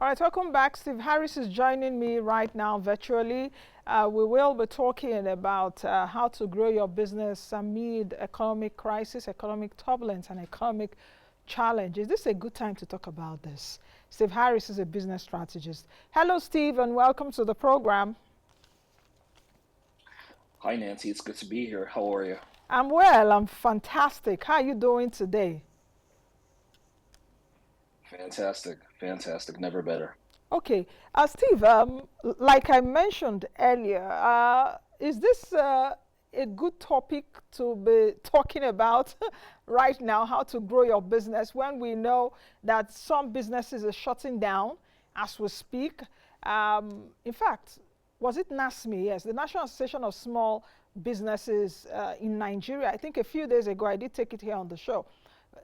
All right, welcome back. Steve Harris is joining me right now virtually. We will be talking about how to grow your business amid economic crisis, economic turbulence, and economic challenges. This is a good time to talk about this. Steve Harris is a business strategist. Hello, Steve, and welcome to the program. Hi, Nancy. It's good to be here. How are you? I'm well. I'm fantastic. How are you doing today? Fantastic. Fantastic. Never better. Okay, Steve, like I mentioned earlier, is this a good topic to be talking about right now, how to grow your business when we know that some businesses are shutting down as we speak? In fact, was it NASME? Yes, the National Association of Small Businesses in Nigeria. I think a few days ago, I did take it here on the show.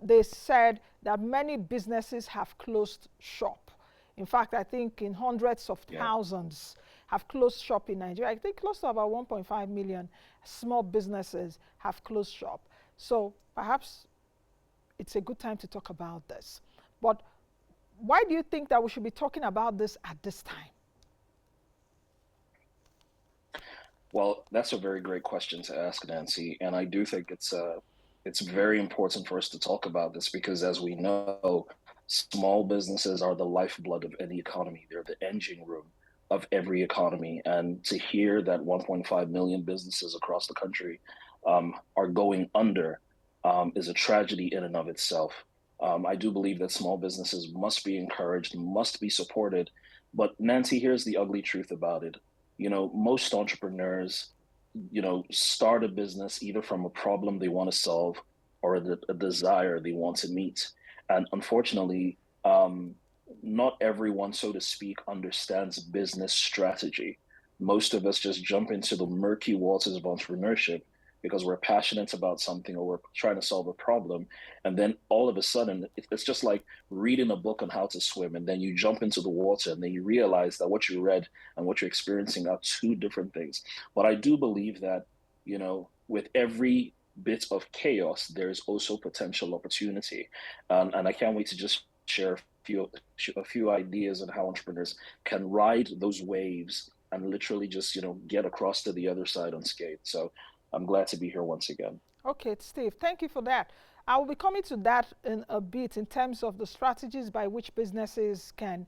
They said that many businesses have closed shop. In fact, I think in hundreds of Yeah. thousands have closed shop in Nigeria. I think close to about 1.5 million small businesses have closed shop. So perhaps it's a good time to talk about this. But why do you think that we should be talking about this at this time? Well, that's a very great question to ask, Nancy. And I do think it's very important for us to talk about this because as we know, small businesses are the lifeblood of any economy. They're the engine room of every economy. And to hear that 1.5 million businesses across the country are going under is a tragedy in and of itself. I do believe that small businesses must be encouraged, must be supported. But Nancy, here's the ugly truth about it. Most entrepreneurs, start a business either from a problem they want to solve or a desire they want to meet. And unfortunately, not everyone, so to speak, understands business strategy. Most of us just jump into the murky waters of entrepreneurship because we're passionate about something or we're trying to solve a problem. And then all of a sudden, it's just like reading a book on how to swim. And then you jump into the water and then you realize that what you read and what you're experiencing are two different things. But I do believe that, with every bit of chaos, there's also potential opportunity. And I can't wait to just share a few ideas on how entrepreneurs can ride those waves and literally just get across to the other side unscathed. So I'm glad to be here once again. Okay, Steve, thank you for that. I will be coming to that in a bit in terms of the strategies by which businesses can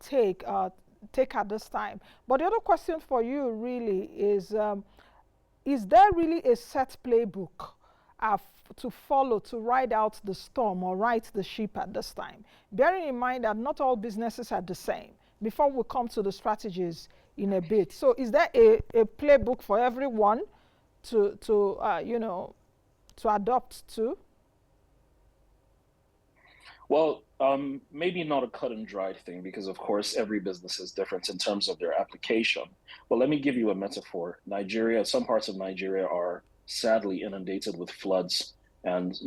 take at this time. But the other question for you really is there really a set playbook to follow to ride out the storm or right the ship at this time? Bearing in mind that not all businesses are the same before we come to the strategies in a bit. So is there a playbook for everyone to adopt to? Well, maybe not a cut and dried thing because, of course, every business is different in terms of their application. But let me give you a metaphor. Some parts of Nigeria are sadly inundated with floods, and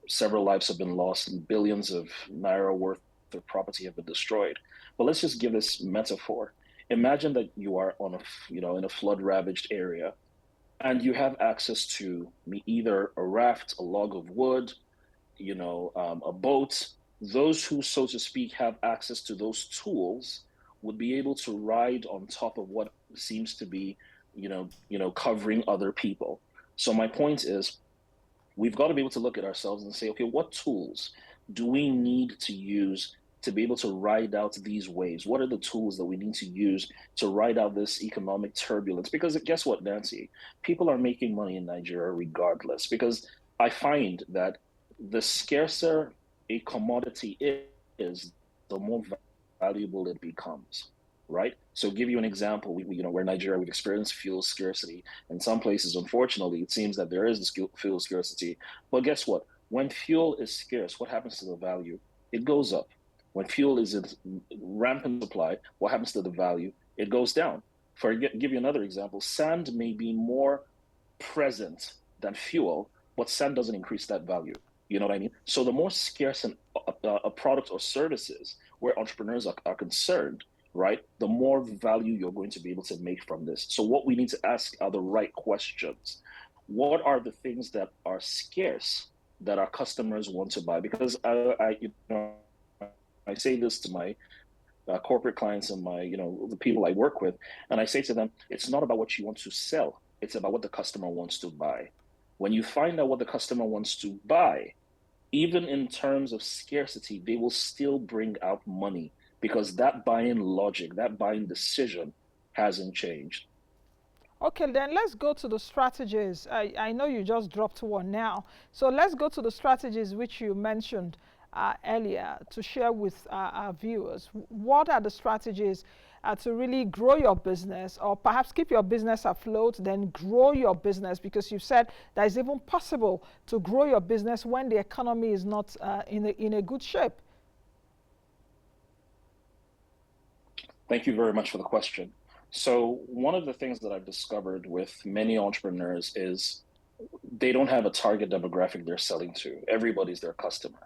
several lives have been lost, and billions of naira worth of property have been destroyed. But let's just give this metaphor. Imagine that you are in a flood-ravaged area, and you have access to either a raft, a log of wood, a boat. Those who, so to speak, have access to those tools would be able to ride on top of what seems to be, covering other people. So my point is, we've got to be able to look at ourselves and say, okay, what tools do we need to use to be able to ride out these waves? What are the tools that we need to use to ride out this economic turbulence? Because guess what, Nancy? People are making money in Nigeria regardless. Because I find that the scarcer a commodity is, the more valuable it becomes. Right. So, give you an example. Where Nigeria, we've experienced fuel scarcity. In some places, unfortunately, it seems that there is this fuel scarcity. But guess what? When fuel is scarce, what happens to the value? It goes up. When fuel is in rampant supply, what happens to the value? It goes down. Give you another example, sand may be more present than fuel, but sand doesn't increase that value. You know what I mean? So the more scarce a product or services where entrepreneurs are concerned, right, the more value you're going to be able to make from this. So what we need to ask are the right questions. What are the things that are scarce that our customers want to buy? Because I say this to my corporate clients and my, the people I work with, and I say to them, it's not about what you want to sell, it's about what the customer wants to buy. When you find out what the customer wants to buy, even in terms of scarcity, they will still bring out money because that buying logic, that buying decision hasn't changed. Okay, then let's go to the strategies. I know you just dropped one now. So let's go to the strategies which you mentioned earlier to share with our viewers. What are the strategies to really grow your business or perhaps keep your business afloat, then grow your business? Because you said that it's even possible to grow your business when the economy is not in a good shape. Thank you very much for the question. So, one of the things that I've discovered with many entrepreneurs is they don't have a target demographic they're selling to. Everybody's their customer.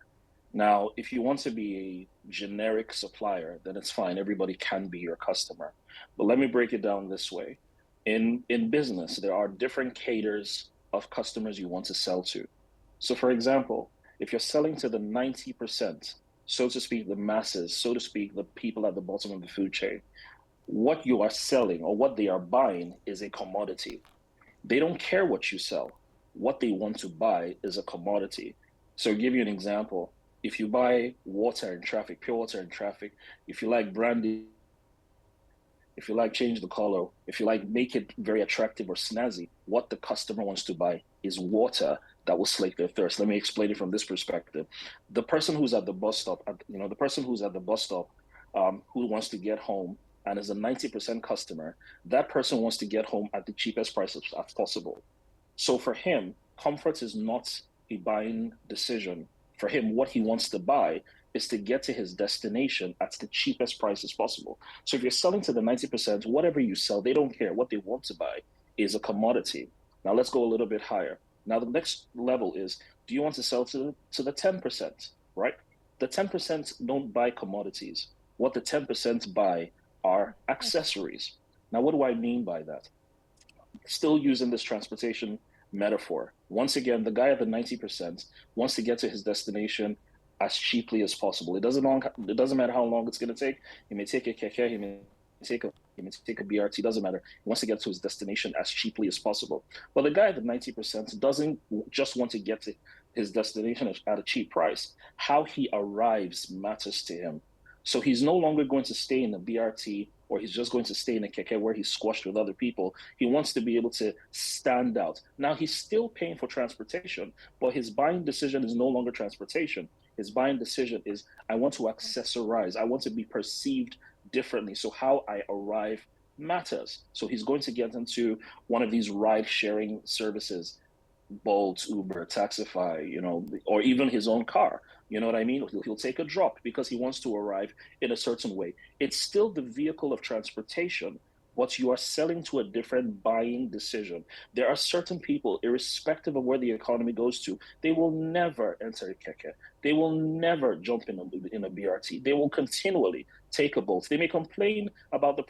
Now, if you want to be a generic supplier, then it's fine. Everybody can be your customer. But let me break it down this way. In business, there are different caters of customers you want to sell to. So for example, if you're selling to the 90%, so to speak, the masses, so to speak, the people at the bottom of the food chain, what you are selling or what they are buying is a commodity. They don't care what you sell. What they want to buy is a commodity. So, I'll give you an example. If you buy water in traffic, pure water in traffic, if you like brandy, if you like change the color, if you like make it very attractive or snazzy, what the customer wants to buy is water that will slake their thirst. Let me explain it from this perspective. The person who's at the bus stop, the person who's at the bus stop, who wants to get home and is a 90% customer, that person wants to get home at the cheapest price as possible. So for him, comfort is not a buying decision. For him, what he wants to buy is to get to his destination at the cheapest price as possible. So if you're selling to the 90%, whatever you sell, they don't care. What they want to buy is a commodity. Now let's go a little bit higher. Now the next level is, do you want to sell to the 10%, right? The 10% don't buy commodities. What the 10% buy are accessories. Now, what do I mean by that? Still using this transportation metaphor. Once again, the guy at the 90% wants to get to his destination as cheaply as possible. It doesn't matter how long it's going to take. He may take a keke, he may take a BRT, doesn't matter. He wants to get to his destination as cheaply as possible. But the guy at the 90% doesn't just want to get to his destination at a cheap price. How he arrives matters to him. So he's no longer going to stay in the BRT or he's just going to stay in a keke where he's squashed with other people. He wants to be able to stand out. Now he's still paying for transportation, but his buying decision is no longer transportation. His buying decision is, I want to accessorize. I want to be perceived differently. So how I arrive matters. So he's going to get into one of these ride sharing services, Bolt, Uber, Taxify, or even his own car. You know what I mean? He'll take a drop because he wants to arrive in a certain way. It's still the vehicle of transportation, but you are selling to a different buying decision. There are certain people, irrespective of where the economy goes to, they will never enter a keke. They will never jump in a BRT. They will continually take a Bolt. They may complain about the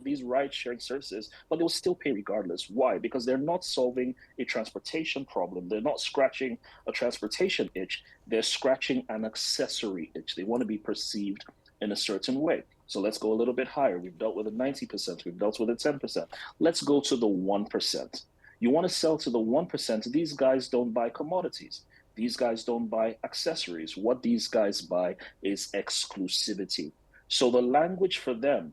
these ride sharing services, but they will still pay regardless. Why? Because they're not solving a transportation problem. They're not scratching a transportation itch. They're scratching an accessory itch. They want to be perceived in a certain way. So let's go a little bit higher. We've dealt with the 90%, we've dealt with the 10%. Let's go to the 1%. You want to sell to the 1%. These guys don't buy commodities. These guys don't buy accessories. What these guys buy is exclusivity. So the language for them,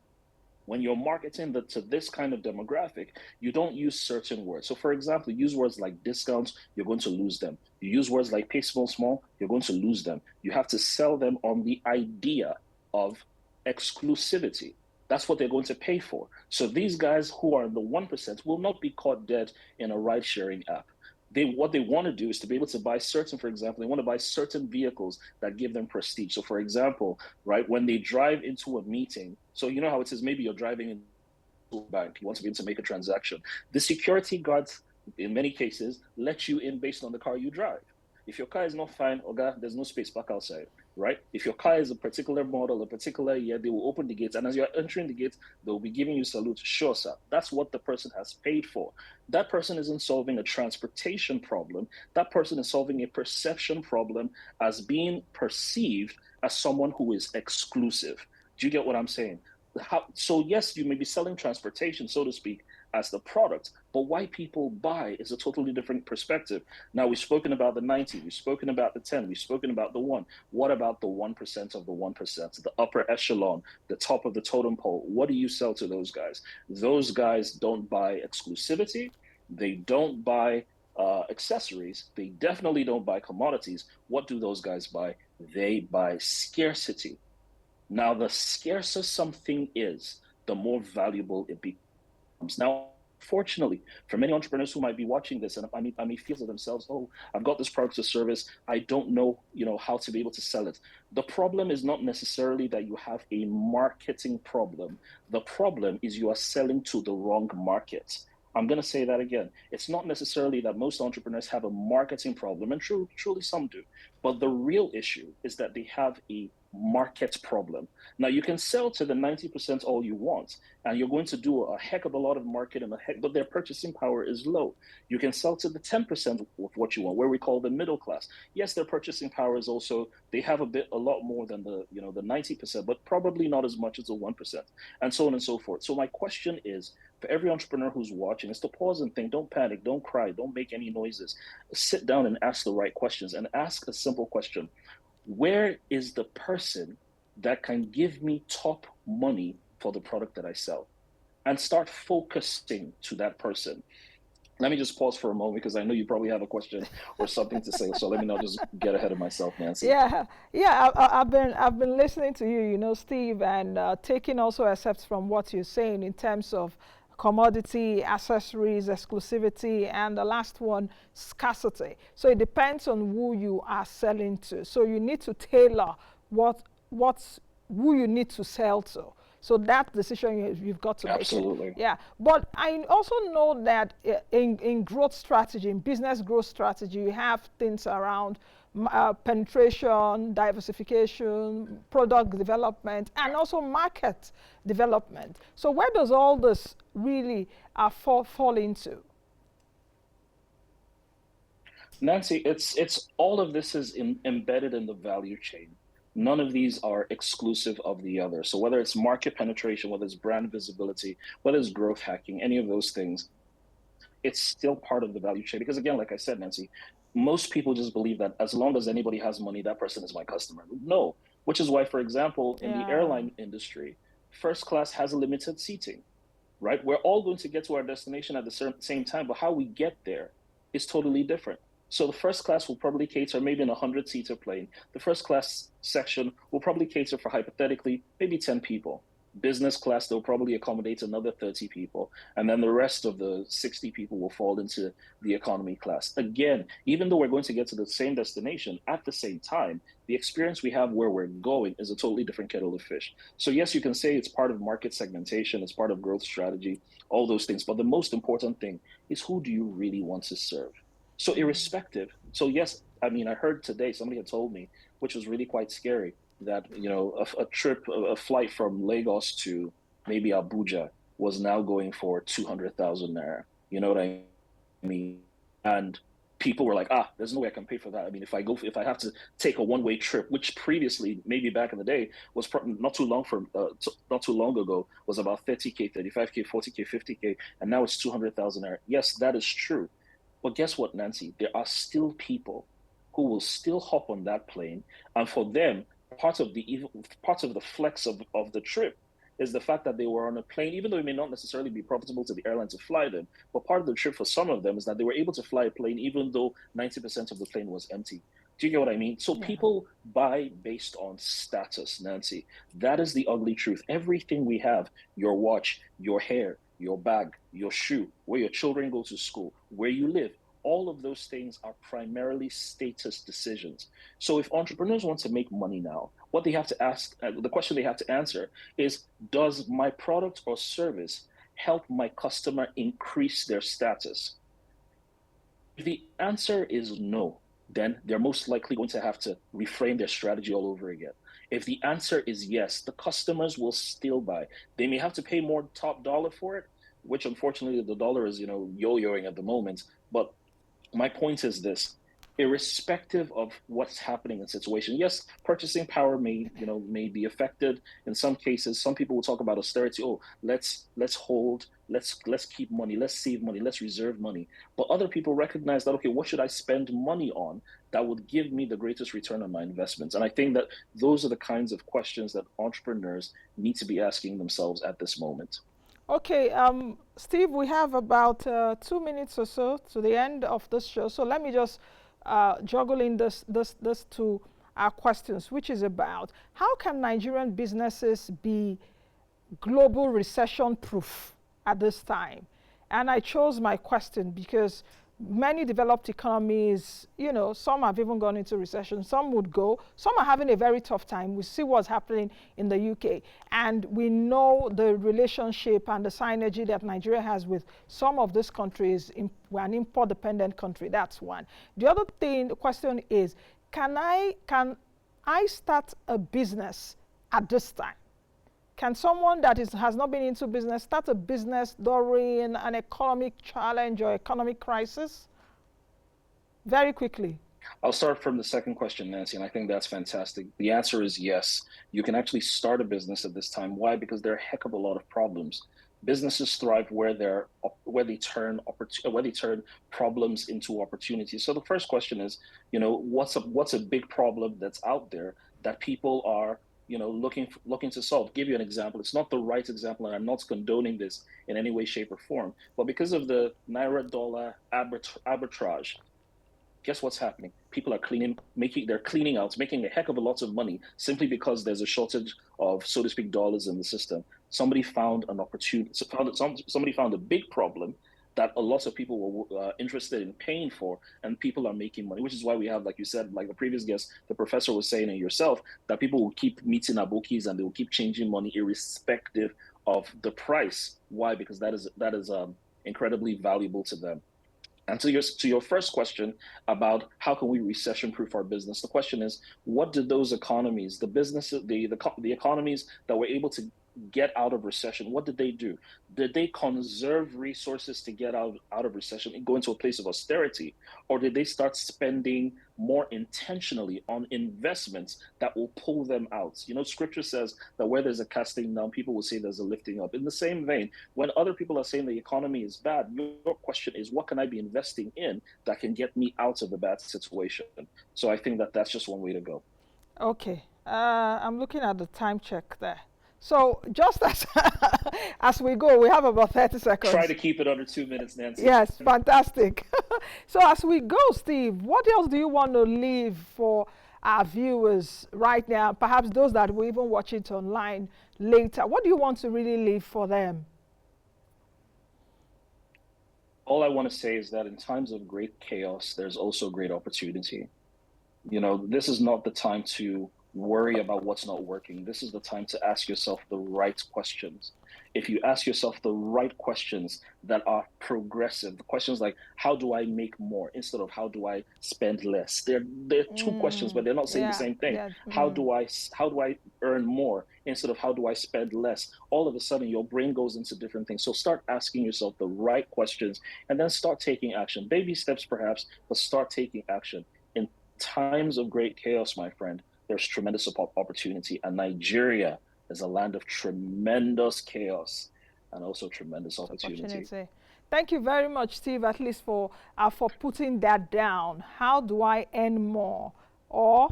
when you're marketing to this kind of demographic, you don't use certain words. So, for example, use words like discounts, you're going to lose them. You use words like pay small, small, you're going to lose them. You have to sell them on the idea of exclusivity. That's what they're going to pay for. So, these guys who are in the 1% will not be caught dead in a ride sharing app. What they want to do is to be able to buy certain, for example, they want to buy certain vehicles that give them prestige. So, for example, right, when they drive into a meeting, so you know how it is, maybe you're driving into a bank, you want to be able to make a transaction. The security guards, in many cases, let you in based on the car you drive. If your car is not fine, okay, there's no space back outside, right? If your car is a particular model, a particular year, they will open the gates. And as you're entering the gates, they'll be giving you salute. Sure, sir. That's what the person has paid for. That person isn't solving a transportation problem. That person is solving a perception problem as being perceived as someone who is exclusive. Do you get what I'm saying? So yes, you may be selling transportation, so to speak, as the product, but why people buy is a totally different perspective. Now we've spoken about the 90, we've spoken about the 10, we've spoken about the one. What about the 1% of the 1%, the upper echelon, the top of the totem pole? What do you sell to those guys? Those guys don't buy exclusivity. They don't buy accessories. They definitely don't buy commodities. What do those guys buy? They buy scarcity. Now, the scarcer something is, the more valuable it becomes. Now, fortunately, for many entrepreneurs who might be watching this, and I may feel to themselves, "Oh, I've got this product or service. I don't know, how to be able to sell it." The problem is not necessarily that you have a marketing problem. The problem is you are selling to the wrong market. I'm going to say that again. It's not necessarily that most entrepreneurs have a marketing problem, and truly some do. But the real issue is that they have a market problem. Now, you can sell to the 90% all you want, and you're going to do a heck of a lot of marketing, but their purchasing power is low. You can sell to the 10% of what you want, where we call the middle class. Yes, their purchasing power is also, they have a lot more than the 90%, but probably not as much as the 1%, and so on and so forth. So my question is, for every entrepreneur who's watching, is to pause and think. Don't panic, don't cry, don't make any noises. Sit down and ask the right questions, and ask a simple question: where is the person that can give me top money for the product that I sell? And start focusing to that person. Let me just pause for a moment, because I know you probably have a question or something to say. So let me not just get ahead of myself, Nancy. Yeah, yeah. I've been listening to you, Steve, and taking also accepts from what you're saying in terms of commodity, accessories, exclusivity, and the last one, scarcity. So it depends on who you are selling to. So you need to tailor what's who you need to sell to. So that decision you've got to make it. Absolutely. Yeah. But I also know that in growth strategy, in business growth strategy, you have things around penetration, diversification, product development, and also market development. So where does all this really fall into? Nancy, it's all of this is embedded in the value chain. None of these are exclusive of the other. So whether it's market penetration, whether it's brand visibility, whether it's growth hacking, any of those things, it's still part of the value chain. Because again, like I said, Nancy, most people just believe that as long as anybody has money, that person is my customer. No, which is why, for example, in the Yeah. airline industry, first class has a limited seating, right? We're all going to get to our destination at the same time, but how we get there is totally different. So the first class will probably cater, maybe in a 100-seater plane. The first class section will probably cater for, hypothetically, maybe 10 people. Business class, they'll probably accommodate another 30 people. And then the rest of the 60 people will fall into the economy class. Again, even though we're going to get to the same destination at the same time, the experience we have where we're going is a totally different kettle of fish. So yes, you can say it's part of market segmentation, it's part of growth strategy, all those things. But the most important thing is, who do you really want to serve? So irrespective. So yes, I mean, I heard today somebody had told me, which was really quite scary, that a trip, a flight from Lagos to maybe Abuja was now going for 200,000 naira. You know what I mean? And people were like, there's no way I can pay for that. I mean, if I have to take a one-way trip, which previously, maybe back in the day, was not too long ago, was about 30K, 35K, 40K, 50K, and now it's 200,000 naira. Yes, that is true. But guess what, Nancy? There are still people who will still hop on that plane, and for them, part of the flex of the trip is the fact that they were on a plane, even though it may not necessarily be profitable to the airline to fly them. But part of the trip for some of them is that they were able to fly a plane even though 90% of the plane was empty. Do you get what I mean? So Yeah. people buy based on status, Nancy. That is the ugly truth. Everything we have, your watch, your hair, your bag, your shoe, where your children go to school, where you live, all of those things are primarily status decisions. So if entrepreneurs want to make money now, what they have to ask, the question they have to answer is, does my product or service help my customer increase their status? If the answer is no, then they're most likely going to have to reframe their strategy all over again. If the answer is yes, the customers will still buy. They may have to pay more top dollar for it, which unfortunately the dollar is, yo-yoing at the moment. But my point is this: irrespective of what's happening in situation. Yes, purchasing power may be affected in some cases. Some people will talk about austerity. Oh, let's hold, let's keep money, let's save money, let's reserve money. But other people recognize that, okay, what should I spend money on that would give me the greatest return on my investments? And I think that those are the kinds of questions that entrepreneurs need to be asking themselves at this moment. Okay, Steve, we have about 2 minutes or so to the end of this show. So let me just juggle in this two questions, which is about how can Nigerian businesses be global recession proof at this time? And I chose my question because many developed economies, some have even gone into recession, some would go, some are having a very tough time. We see what's happening in the UK, and we know the relationship and the synergy that Nigeria has with some of these countries. We're an import dependent country, that's one. The other thing, the question is, can I start a business at this time? Can someone that has not been into business start a business during an economic challenge or economic crisis? Very quickly. I'll start from the second question, Nancy, and I think that's fantastic. The answer is yes. You can actually start a business at this time. Why? Because there are a heck of a lot of problems. Businesses thrive where they turn problems into opportunities. So the first question is, what's a big problem that's out there that people are looking to solve. Give you an example. It's not the right example, and I'm not condoning this in any way, shape, or form. But because of the naira dollar arbitrage, guess what's happening? People are they're cleaning out, making a heck of a lot of money simply because there's a shortage of, so to speak, dollars in the system. Somebody found an opportunity, somebody found a big problem that a lot of people were interested in paying for, and people are making money, which is why we have, like you said, like the previous guest, the professor was saying, and yourself, that people will keep meeting abokis and they will keep changing money irrespective of the price. Why? Because that is incredibly valuable to them. And to your first question about how can we recession proof our business, the question is, what did those economies, the businesses, the economies that were able to get out of recession, what did they do? Did they conserve resources to get out of recession and go into a place of austerity? Or did they start spending more intentionally on investments that will pull them out? Scripture says that where there's a casting down, people will say there's a lifting up. In the same vein, when other people are saying the economy is bad, your question is, what can I be investing in that can get me out of the bad situation? So I think that that's just one way to go. Okay, I'm looking at the time check there. So just as as we go, we have about 30 Try seconds. to keep it under 2 minutes, Nancy. Yes, fantastic. So as we go, Steve, what else do you want to leave for our viewers right now? Perhaps those that will even watch it online later. What do you want to really leave for them? All I want to say is that in times of great chaos, there's also great opportunity. This is not the time to worry about what's not working. This is the time to ask yourself the right questions. If you ask yourself the right questions that are progressive, the questions like, how do I make more instead of how do I spend less? They're two questions, but they're not saying the Yeah, same thing. yeah. How do I earn more instead of how do I spend less? All of a sudden, your brain goes into different things. So start asking yourself the right questions and then start taking action. Baby steps, perhaps, but start taking action. In times of great chaos, my friend, there's tremendous opportunity. And Nigeria is a land of tremendous chaos and also tremendous opportunity. Opportunity. Thank you very much, Steve, at least for putting that down. How do I earn more or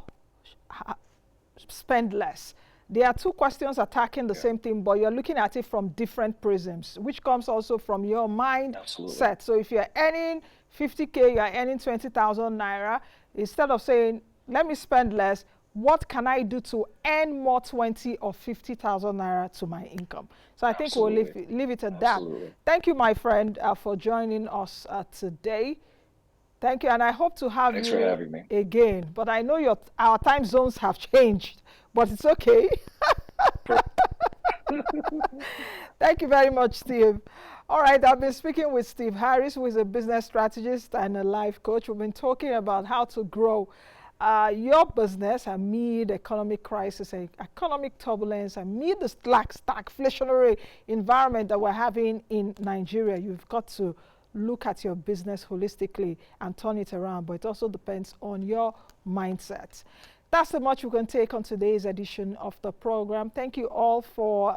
spend less? There are two questions attacking the Yeah, same thing, but you're looking at it from different prisms, which comes also from your absolutely. mindset. So if you're earning 50K, you're earning 20,000 naira, instead of saying, let me spend less, what can I do to earn more 20 or 50,000 naira to my income? So I think we'll Absolutely. leave it at that. Absolutely. Thank you, my friend, for joining us today. Thank you, and I hope to have Thanks for you having me. again. But I know our time zones have changed, but it's okay. Thank you very much, Steve. All right, I've been speaking with Steve Harris, who is a business strategist and a life coach. We've been talking about how to grow your business amid economic crisis, economic turbulence, amid the stagflationary environment that we're having in Nigeria. You've got to look at your business holistically and turn it around, but it also depends on your mindset. That's so much we can take on today's edition of the program. Thank you all for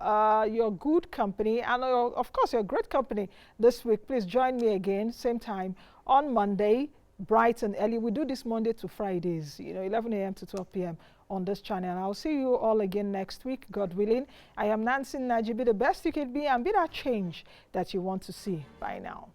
your good company and, of course, your great company this week. Please join me again, same time on Monday, bright and early. We do this Monday to Fridays, 11 a.m. to 12 p.m. on this channel. I'll see you all again next week, God willing. I am Nancy Naji. Be the best you can be and be that change that you want to see. Bye now.